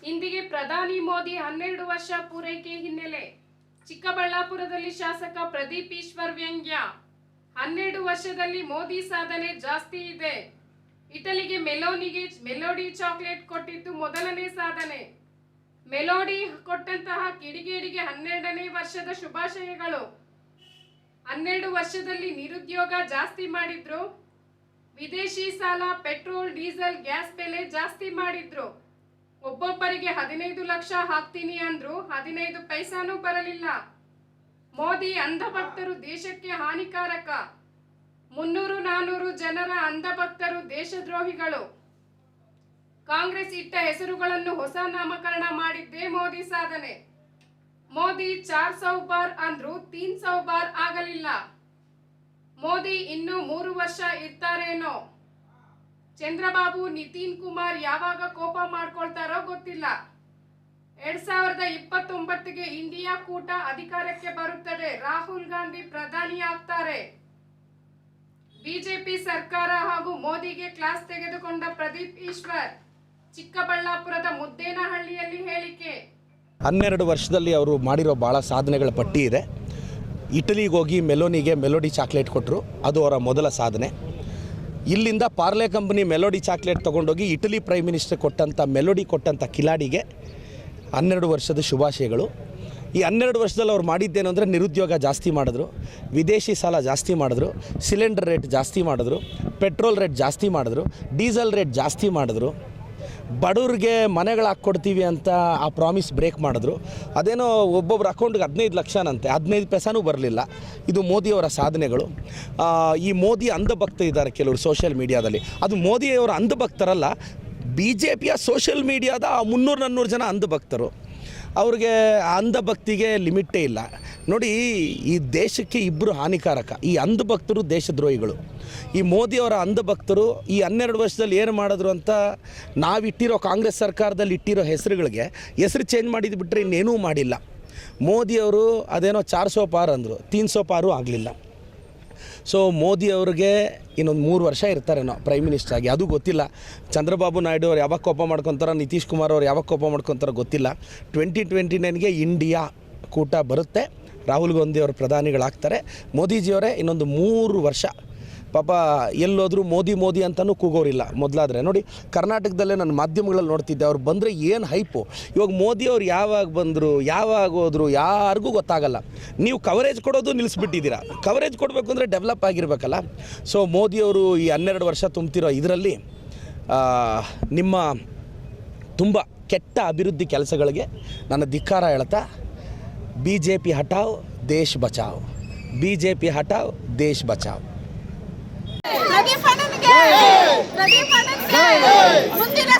ಇಂದಿಗೆ ಪ್ರಧಾನಿ ಮೋದಿ 12 ವರ್ಷ ಪೂರೈಕೆ ಹಿನ್ನೆಲೆ ಚಿಕ್ಕಬಳ್ಳಾಪುರದಲ್ಲಿ ಶಾಸಕ ಪ್ರದೀಪ್ ಈಶ್ವರ್ ವ್ಯಂಗ್ಯ. 12 ವರ್ಷದಲ್ಲಿ ಮೋದಿ ಸಾಧನೆ ಜಾಸ್ತಿ ಇದೆ. ಇಟಲಿಗೆ ಮೆಲೋಡಿ ಚಾಕ್ಲೇಟ್ ಕೊಟ್ಟಿದ್ದು ಮೊದಲನೇ ಸಾಧನೆ. ಮೆಲೋಡಿ ಕೊಟ್ಟಂತಹ ಕಿಡಿಗೇಡಿಗೆ 12ನೇ ವರ್ಷದ ಶುಭಾಶಯಗಳು. 12 ವರ್ಷದಲ್ಲಿ ನಿರುದ್ಯೋಗ ಜಾಸ್ತಿ ಮಾಡಿದ್ರು. ವಿದೇಶಿ ಸಾಲ, ಪೆಟ್ರೋಲ್, ಡೀಸೆಲ್, ಗ್ಯಾಸ್ ಬೆಲೆ ಜಾಸ್ತಿ ಮಾಡಿದ್ರು. ಒಬ್ಬೊಬ್ಬರಿಗೆ 15 ಲಕ್ಷ ಹಾಕ್ತೀನಿ ಅಂದ್ರು, 15 ಪೈಸಾನೂ ಬರಲಿಲ್ಲ. ಮೋದಿ ಅಂಧಭಕ್ತರು ದೇಶಕ್ಕೆ ಹಾನಿಕಾರಕ. 300-400 ಜನರ ಅಂಧಭಕ್ತರು ದೇಶದ್ರೋಹಿಗಳು. ಕಾಂಗ್ರೆಸ್ ಇಟ್ಟ ಹೆಸರುಗಳನ್ನು ಹೊಸ ನಾಮಕರಣ ಮಾಡಿದ್ದೇ ಮೋದಿ ಸಾಧನೆ. ಮೋದಿ 400 ಬಾರ್ ಅಂದ್ರು 300 ಬಾರ್ ಆಗಲಿಲ್ಲ. ಮೋದಿ ಇನ್ನೂ 3 ವರ್ಷ ಇರ್ತಾರೇನೋ. ಚಂದ್ರಬಾಬು, ನಿತಿನ್ ಕುಮಾರ್ ಯಾವಾಗ ಕೋಪ ಮಾಡ್ಕೊಳ್ತಾರೋ ಗೊತ್ತಿಲ್ಲ. 2029ಗೆ ಇಂಡಿಯಾ ಕೂಟ ಅಧಿಕಾರಕ್ಕೆ ಬರುತ್ತದೆ. ರಾಹುಲ್ ಗಾಂಧಿ ಪ್ರಧಾನಿ ಆಗ್ತಾರೆ. ಬಿಜೆಪಿ ಸರ್ಕಾರ ಹಾಗೂ ಮೋದಿಗೆ ಕ್ಲಾಸ್ ತೆಗೆದುಕೊಂಡ ಪ್ರದೀಪ್ ಈಶ್ವರ್ ಚಿಕ್ಕಬಳ್ಳಾಪುರದ ಮುದ್ದೇನಹಳ್ಳಿಯಲ್ಲಿ ಹೇಳಿಕೆ. 12 ವರ್ಷದಲ್ಲಿ ಅವರು ಮಾಡಿರೋ ಭಾಳ ಸಾಧನೆಗಳ ಪಟ್ಟಿ ಇದೆ. ಇಟಲಿಗೆ ಹೋಗಿ ಮೆಲೋಡಿ ಚಾಕ್ಲೇಟ್ ಕೊಟ್ಟರು, ಅದು ಅವರ ಮೊದಲ ಸಾಧನೆ. ಇಲ್ಲಿಂದ ಪಾರ್ಲೆ ಕಂಪನಿ ಮೆಲೋಡಿ ಚಾಕ್ಲೇಟ್ ತೊಗೊಂಡೋಗಿ ಇಟಲಿ ಪ್ರೈಮ್ ಮಿನಿಸ್ಟರ್ ಕೊಟ್ಟಂಥ ಕಿಲಾಡಿಗೆ 12 ವರ್ಷದ ಶುಭಾಶಯಗಳು. ಈ 12 ವರ್ಷದಲ್ಲಿ ಅವ್ರು ಮಾಡಿದ್ದೇನು ಅಂದರೆ ನಿರುದ್ಯೋಗ ಜಾಸ್ತಿ ಮಾಡಿದ್ರು, ವಿದೇಶಿ ಸಾಲ ಜಾಸ್ತಿ ಮಾಡಿದ್ರು, ಸಿಲಿಂಡರ್ ರೇಟ್ ಜಾಸ್ತಿ ಮಾಡಿದ್ರು, ಪೆಟ್ರೋಲ್ ರೇಟ್ ಜಾಸ್ತಿ ಮಾಡಿದ್ರು, ಡೀಸೆಲ್ ರೇಟ್ ಜಾಸ್ತಿ ಮಾಡಿದ್ರು, ಬಡವ್ರಿಗೆ ಮನೆಗಳು ಹಾಕ್ಕೊಡ್ತೀವಿ ಅಂತ ಆ ಪ್ರಾಮಿಸ್ ಬ್ರೇಕ್ ಮಾಡಿದ್ರು. ಅದೇನೋ ಒಬ್ಬೊಬ್ಬರ ಅಕೌಂಟ್ಗೆ 15 ಲಕ್ಷನಂತೆ, 15 ಪೈಸಾನೂ ಬರಲಿಲ್ಲ. ಇದು ಮೋದಿಯವರ ಸಾಧನೆಗಳು. ಈ ಮೋದಿ ಅಂಧಭಕ್ತ ಇದ್ದಾರೆ ಕೆಲವರು ಸೋಷಿಯಲ್ ಮೀಡಿಯಾದಲ್ಲಿ. ಅದು ಮೋದಿಯವರ ಅಂಧಭಕ್ತರಲ್ಲ, BJPಯ ಸೋಷಿಯಲ್ ಮೀಡಿಯಾದ 300-400 ಜನ ಅಂಧಭಕ್ತರು. ಅವ್ರಿಗೆ ಅಂಧಭಕ್ತಿಗೆ ಲಿಮಿಟೇ ಇಲ್ಲ. ನೋಡಿ, ಈ ದೇಶಕ್ಕೆ ಇಬ್ಬರು ಹಾನಿಕಾರಕ. ಈ ಅಂಧಭಕ್ತರು ದೇಶದ್ರೋಹಿಗಳು. ಈ ಮೋದಿಯವರ ಅಂಧಭಕ್ತರು ಈ 12 ವರ್ಷದಲ್ಲಿ ಏನು ಮಾಡಿದ್ರು ಅಂತ ನಾವಿಟ್ಟಿರೋ ಕಾಂಗ್ರೆಸ್ ಸರ್ಕಾರದಲ್ಲಿ ಇಟ್ಟಿರೋ ಹೆಸರು ಚೇಂಜ್ ಮಾಡಿದ್ದು ಬಿಟ್ಟರೆ ಇನ್ನೇನೂ ಮಾಡಿಲ್ಲ. ಮೋದಿಯವರು ಅದೇನೋ 400 ಪಾರ್ ಅಂದರು, 300 ಪಾರು ಆಗಲಿಲ್ಲ. ಸೊ ಮೋದಿಯವ್ರಿಗೆ ಇನ್ನೊಂದು 3 ವರ್ಷ ಇರ್ತಾರೇನೋ ಪ್ರೈಮ್ ಮಿನಿಸ್ಟರ್ ಆಗಿ, ಅದು ಗೊತ್ತಿಲ್ಲ. ಚಂದ್ರಬಾಬು ನಾಯ್ಡು ಅವ್ರು ಯಾವಾಗ ಕೋಪ ಮಾಡ್ಕೊತಾರೋ, ನಿತೀಶ್ ಕುಮಾರ್ ಅವ್ರು ಯಾವಾಗ ಕೋಪ ಮಾಡ್ಕೊತಾರೋ ಗೊತ್ತಿಲ್ಲ. 2029ಗೆ ಇಂಡಿಯಾ ಕೂಟ ಬರುತ್ತೆ, ರಾಹುಲ್ ಗಾಂಧಿ ಅವರು ಪ್ರಧಾನಿಗಳಾಗ್ತಾರೆ. ಮೋದಿಜಿಯವರೇ ಇನ್ನೊಂದು 3 ವರ್ಷ. ಪಾಪ ಎಲ್ಲೋದ್ರೂ ಮೋದಿ ಅಂತಲೂ ಕೂಗೋರಿಲ್ಲ ಮೊದಲಾದರೆ. ನೋಡಿ, ಕರ್ನಾಟಕದಲ್ಲೇ ನನ್ನ ಮಾಧ್ಯಮಗಳಲ್ಲಿ ನೋಡ್ತಿದ್ದೆ, ಅವ್ರು ಬಂದರೆ ಏನು ಹೈಪು. ಇವಾಗ ಮೋದಿಯವ್ರು ಯಾವಾಗ ಬಂದರು, ಯಾವಾಗ ಹೋದರು, ಯಾರಿಗೂ ಗೊತ್ತಾಗಲ್ಲ. ನೀವು ಕವರೇಜ್ ಕೊಡೋದು ನಿಲ್ಲಿಸ್ಬಿಟ್ಟಿದ್ದೀರಾ. ಕವರೇಜ್ ಕೊಡಬೇಕು ಅಂದರೆ ಡೆವಲಪ್ ಆಗಿರಬೇಕಲ್ಲ. ಸೊ ಮೋದಿಯವರು ಈ 12 ವರ್ಷ ತುಂಬ್ತಿರೋ ಇದರಲ್ಲಿ ನಿಮ್ಮ ತುಂಬ ಕೆಟ್ಟ ಅಭಿವೃದ್ಧಿ ಕೆಲಸಗಳಿಗೆ ನನ್ನ ಧಿಕ್ಕಾರ ಹೇಳ್ತಾ, BJP ಹಟಾವ್ ದೇಶ್ ಬಚಾವ್, BJP ಹಟಾವ್ ದೇಶ್ ಬಚಾವ್. ಪ್ರದೀಪ್ ಅಣ್ಣನಿಗೆ ಮುಂದಿನ